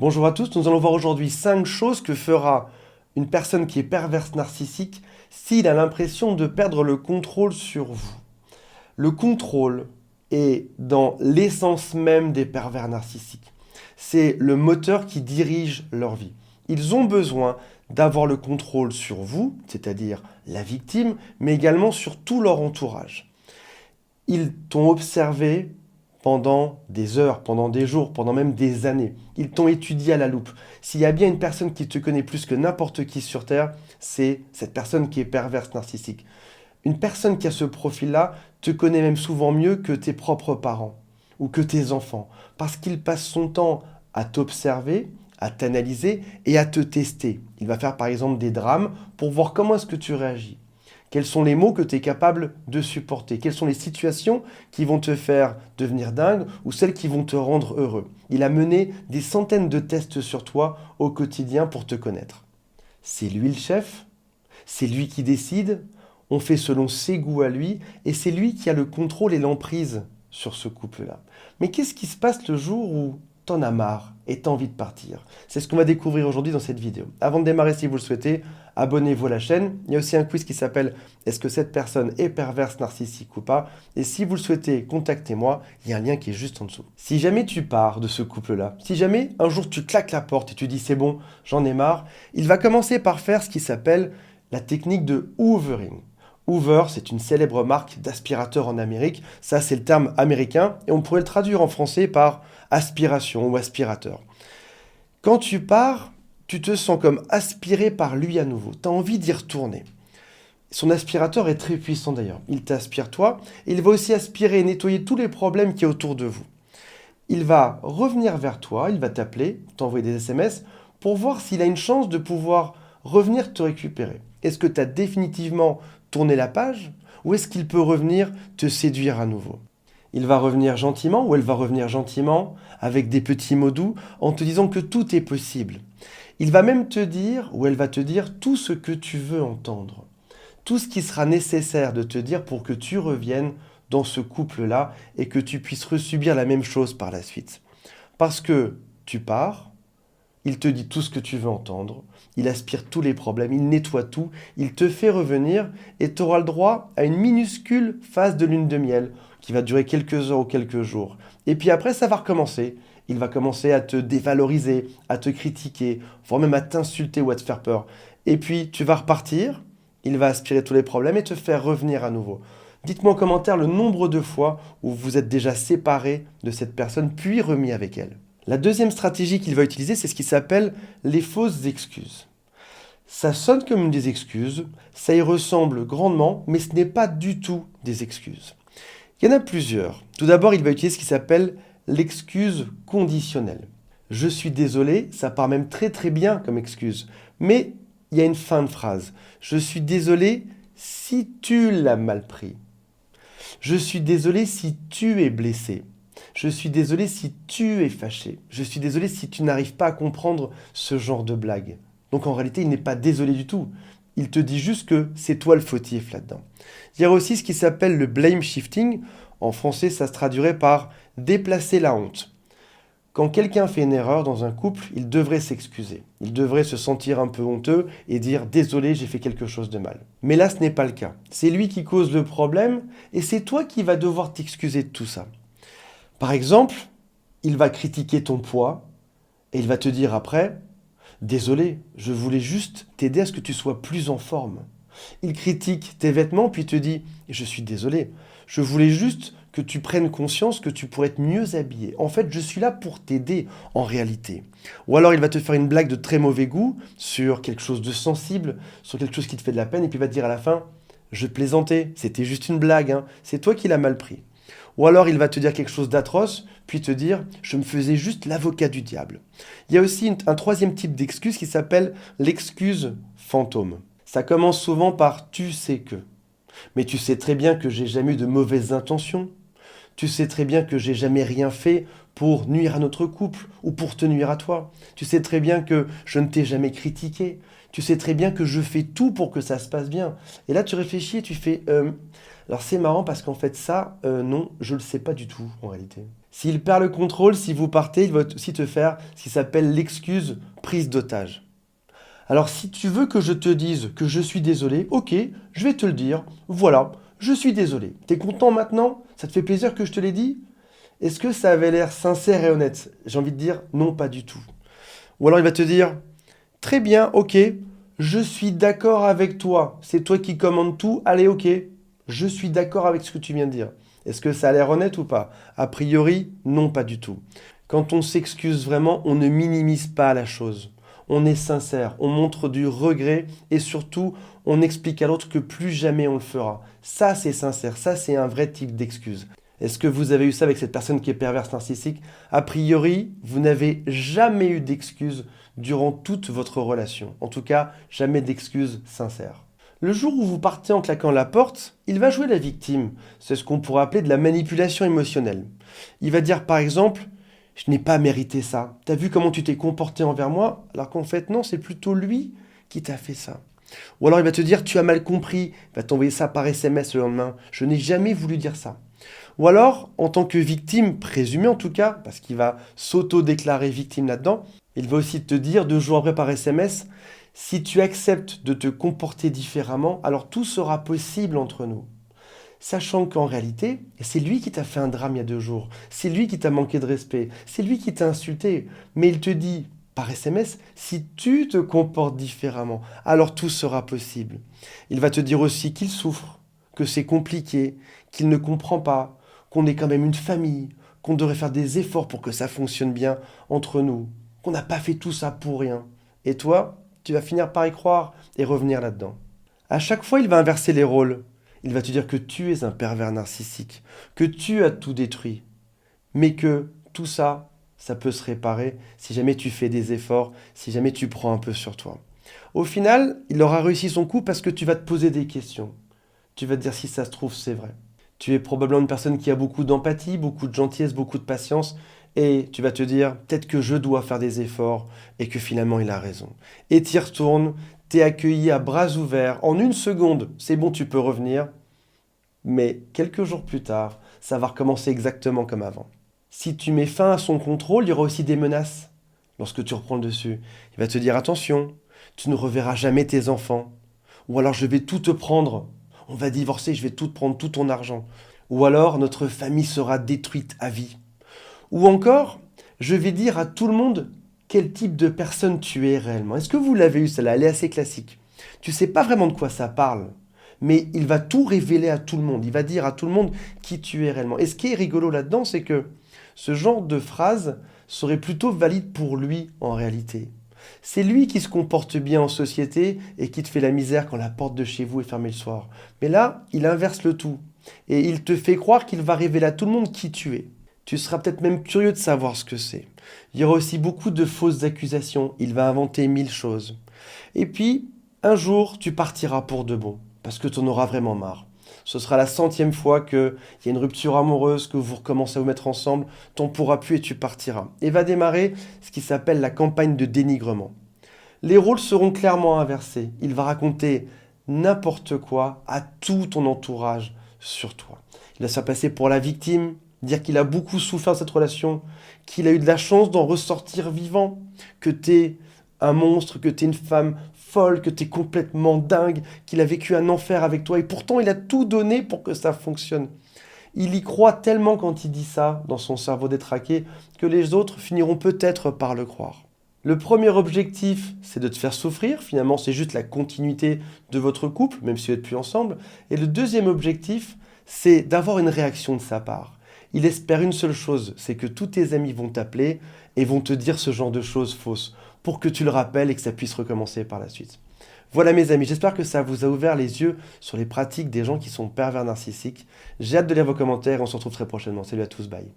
Bonjour à tous, nous allons voir aujourd'hui 5 choses que fera une personne qui est perverse narcissique s'il a l'impression de perdre le contrôle sur vous. Le contrôle est dans l'essence même des pervers narcissiques. C'est le moteur qui dirige leur vie. Ils ont besoin d'avoir le contrôle sur vous, c'est-à-dire la victime, mais également sur tout leur entourage. Ils t'ont observé pendant des heures, pendant des jours, pendant même des années. Ils t'ont étudié à la loupe. S'il y a bien une personne qui te connaît plus que n'importe qui sur Terre, c'est cette personne qui est perverse narcissique. Une personne qui a ce profil-là te connaît même souvent mieux que tes propres parents ou que tes enfants, parce qu'il passe son temps à t'observer, à t'analyser et à te tester. Il va faire par exemple des drames pour voir comment est-ce que tu réagis. Quels sont les mots que tu es capable de supporter? Quelles sont les situations qui vont te faire devenir dingue ou celles qui vont te rendre heureux? Il a mené des centaines de tests sur toi au quotidien pour te connaître. C'est lui le chef, c'est lui qui décide, on fait selon ses goûts à lui et c'est lui qui a le contrôle et l'emprise sur ce couple-là. Mais qu'est-ce qui se passe le jour où t'en as marre et t'as envie de partir? C'est ce qu'on va découvrir aujourd'hui dans cette vidéo. Avant de démarrer, si vous le souhaitez, abonnez-vous à la chaîne. Il y a aussi un quiz qui s'appelle « Est-ce que cette personne est perverse narcissique ou pas ?» Et si vous le souhaitez, contactez-moi. Il y a un lien qui est juste en dessous. Si jamais tu pars de ce couple-là, si jamais un jour tu claques la porte et tu dis « c'est bon, j'en ai marre », il va commencer par faire ce qui s'appelle la technique de hoovering. Hoover, c'est une célèbre marque d'aspirateur en Amérique. Ça, c'est le terme américain et on pourrait le traduire en français par aspiration ou aspirateur. Quand tu pars, tu te sens comme aspiré par lui à nouveau. Tu as envie d'y retourner. Son aspirateur est très puissant d'ailleurs. Il t'aspire toi et il va aussi aspirer et nettoyer tous les problèmes qui y a autour de vous. Il va revenir vers toi, il va t'appeler, t'envoyer des SMS pour voir s'il a une chance de pouvoir revenir te récupérer. Est-ce que tu as définitivement tourné la page ou est-ce qu'il peut revenir te séduire à nouveau? Il va revenir gentiment ou elle va revenir gentiment avec des petits mots doux en te disant que tout est possible. Il va même te dire ou elle va te dire tout ce que tu veux entendre. Tout ce qui sera nécessaire de te dire pour que tu reviennes dans ce couple-là et que tu puisses resubir la même chose par la suite. Parce que tu pars, il te dit tout ce que tu veux entendre, il aspire tous les problèmes, il nettoie tout, il te fait revenir et tu auras le droit à une minuscule phase de lune de miel qui va durer quelques heures ou quelques jours. Et puis après, ça va recommencer. Il va commencer à te dévaloriser, à te critiquer, voire même à t'insulter ou à te faire peur. Et puis tu vas repartir, il va aspirer tous les problèmes et te faire revenir à nouveau. Dites-moi en commentaire le nombre de fois où vous êtes déjà séparé de cette personne puis remis avec elle. La deuxième stratégie qu'il va utiliser, c'est ce qui s'appelle les fausses excuses. Ça sonne comme des excuses, ça y ressemble grandement, mais ce n'est pas du tout des excuses. Il y en a plusieurs. Tout d'abord, il va utiliser ce qui s'appelle l'excuse conditionnelle. Je suis désolé, ça part même très bien comme excuse, mais il y a une fin de phrase. Je suis désolé si tu l'as mal pris. Je suis désolé si tu es blessé. Je suis désolé si tu es fâché. Je suis désolé si tu n'arrives pas à comprendre ce genre de blague. Donc en réalité, il n'est pas désolé du tout. Il te dit juste que c'est toi le fautif là-dedans. Il y a aussi ce qui s'appelle le blame shifting. En français, ça se traduirait par déplacer la honte. Quand quelqu'un fait une erreur dans un couple, il devrait s'excuser. Il devrait se sentir un peu honteux et dire « Désolé, j'ai fait quelque chose de mal ». Mais là, ce n'est pas le cas. C'est lui qui cause le problème et c'est toi qui vas devoir t'excuser de tout ça. Par exemple, il va critiquer ton poids et il va te dire après « Désolé, je voulais juste t'aider à ce que tu sois plus en forme ». Il critique tes vêtements puis te dit « Je suis désolé, je voulais juste que tu prennes conscience que tu pourrais être mieux habillé. En fait, je suis là pour t'aider en réalité. » Ou alors il va te faire une blague de très mauvais goût sur quelque chose de sensible, sur quelque chose qui te fait de la peine et puis il va te dire à la fin « Je plaisantais, c'était juste une blague, hein. C'est toi qui l'as mal pris. » Ou alors il va te dire quelque chose d'atroce, puis te dire « je me faisais juste l'avocat du diable ». Il y a aussi un troisième type d'excuse qui s'appelle l'excuse fantôme. Ça commence souvent par « tu sais que ». Mais tu sais très bien que j'ai jamais eu de mauvaises intentions. Tu sais très bien que j'ai jamais rien fait pour nuire à notre couple ou pour te nuire à toi. Tu sais très bien que je ne t'ai jamais critiqué. Tu sais très bien que je fais tout pour que ça se passe bien. Et là tu réfléchis et tu fais Alors c'est marrant parce qu'en fait ça, non, je le sais pas du tout en réalité. S'il perd le contrôle, si vous partez, il va aussi te faire ce qui s'appelle l'excuse prise d'otage. Alors si tu veux que je te dise que je suis désolé, ok, je vais te le dire, voilà, je suis désolé. T'es content maintenant? Ça te fait plaisir que je te l'ai dit? Est-ce que ça avait l'air sincère et honnête? J'ai envie de dire non, pas du tout. Ou alors il va te dire, très bien, ok, je suis d'accord avec toi, c'est toi qui commandes tout, allez, ok, je suis d'accord avec ce que tu viens de dire. Est-ce que ça a l'air honnête ou pas? A priori, non, pas du tout. Quand on s'excuse vraiment, on ne minimise pas la chose. On est sincère, on montre du regret et surtout, on explique à l'autre que plus jamais on le fera. Ça, c'est sincère, ça, c'est un vrai type d'excuse. Est-ce que vous avez eu ça avec cette personne qui est perverse narcissique? A priori, vous n'avez jamais eu d'excuse durant toute votre relation. En tout cas, jamais d'excuse sincère. Le jour où vous partez en claquant la porte, il va jouer la victime. C'est ce qu'on pourrait appeler de la manipulation émotionnelle. Il va dire par exemple, je n'ai pas mérité ça. T'as vu comment tu t'es comporté envers moi? Alors qu'en fait, non, c'est plutôt lui qui t'a fait ça. Ou alors il va te dire, tu as mal compris. Il va t'envoyer ça par SMS le lendemain. Je n'ai jamais voulu dire ça. Ou alors, en tant que victime, présumée en tout cas, parce qu'il va s'auto-déclarer victime là-dedans, il va aussi te dire 2 jours après par SMS, si tu acceptes de te comporter différemment, alors tout sera possible entre nous. Sachant qu'en réalité, c'est lui qui t'a fait un drame il y a 2 jours, c'est lui qui t'a manqué de respect, c'est lui qui t'a insulté, mais il te dit par SMS, si tu te comportes différemment, alors tout sera possible. Il va te dire aussi qu'il souffre, que c'est compliqué, qu'il ne comprend pas, qu'on est quand même une famille, qu'on devrait faire des efforts pour que ça fonctionne bien entre nous, qu'on n'a pas fait tout ça pour rien. Et toi, tu vas finir par y croire et revenir là-dedans. À chaque fois, il va inverser les rôles. Il va te dire que tu es un pervers narcissique, que tu as tout détruit, mais que tout ça, ça peut se réparer si jamais tu fais des efforts, si jamais tu prends un peu sur toi. Au final, il aura réussi son coup parce que tu vas te poser des questions. Tu vas te dire si ça se trouve, c'est vrai. Tu es probablement une personne qui a beaucoup d'empathie, beaucoup de gentillesse, beaucoup de patience, et tu vas te dire peut-être que je dois faire des efforts et que finalement il a raison. Et tu y retournes, t'es accueilli à bras ouverts, en 1 seconde, c'est bon, tu peux revenir, mais quelques jours plus tard, ça va recommencer exactement comme avant. Si tu mets fin à son contrôle, il y aura aussi des menaces. Lorsque tu reprends le dessus, il va te dire attention, tu ne reverras jamais tes enfants, ou alors je vais tout te prendre. On va divorcer, je vais tout te prendre, tout ton argent. Ou alors notre famille sera détruite à vie. Ou encore, je vais dire à tout le monde quel type de personne tu es réellement. Est-ce que vous l'avez eu, celle-là? Elle est assez classique. Tu sais pas vraiment de quoi ça parle, mais il va tout révéler à tout le monde. Il va dire à tout le monde qui tu es réellement. Et ce qui est rigolo là-dedans, c'est que ce genre de phrase serait plutôt valide pour lui en réalité. C'est lui qui se comporte bien en société et qui te fait la misère quand la porte de chez vous est fermée le soir. Mais là, il inverse le tout. Et il te fait croire qu'il va révéler à tout le monde qui tu es. Tu seras peut-être même curieux de savoir ce que c'est. Il y aura aussi beaucoup de fausses accusations. Il va inventer 1000 choses. Et puis, un jour, tu partiras pour de bon. Parce que tu en auras vraiment marre. Ce sera la 100e fois qu'il y a une rupture amoureuse, que vous recommencez à vous mettre ensemble, t'en pourras plus et tu partiras. Et va démarrer ce qui s'appelle la campagne de dénigrement. Les rôles seront clairement inversés. Il va raconter n'importe quoi à tout ton entourage sur toi. Il va se faire passer pour la victime, dire qu'il a beaucoup souffert de cette relation, qu'il a eu de la chance d'en ressortir vivant, que t'es un monstre, que t'es une femme folle, que t'es complètement dingue, qu'il a vécu un enfer avec toi et pourtant il a tout donné pour que ça fonctionne. Il y croit tellement quand il dit ça dans son cerveau détraqué que les autres finiront peut-être par le croire. Le premier objectif, c'est de te faire souffrir. Finalement, c'est juste la continuité de votre couple, même si vous n'êtes plus ensemble. Et le deuxième objectif, c'est d'avoir une réaction de sa part. Il espère une seule chose, c'est que tous tes amis vont t'appeler et vont te dire ce genre de choses fausses pour que tu le rappelles et que ça puisse recommencer par la suite. Voilà mes amis, j'espère que ça vous a ouvert les yeux sur les pratiques des gens qui sont pervers narcissiques. J'ai hâte de lire vos commentaires et on se retrouve très prochainement. Salut à tous, bye.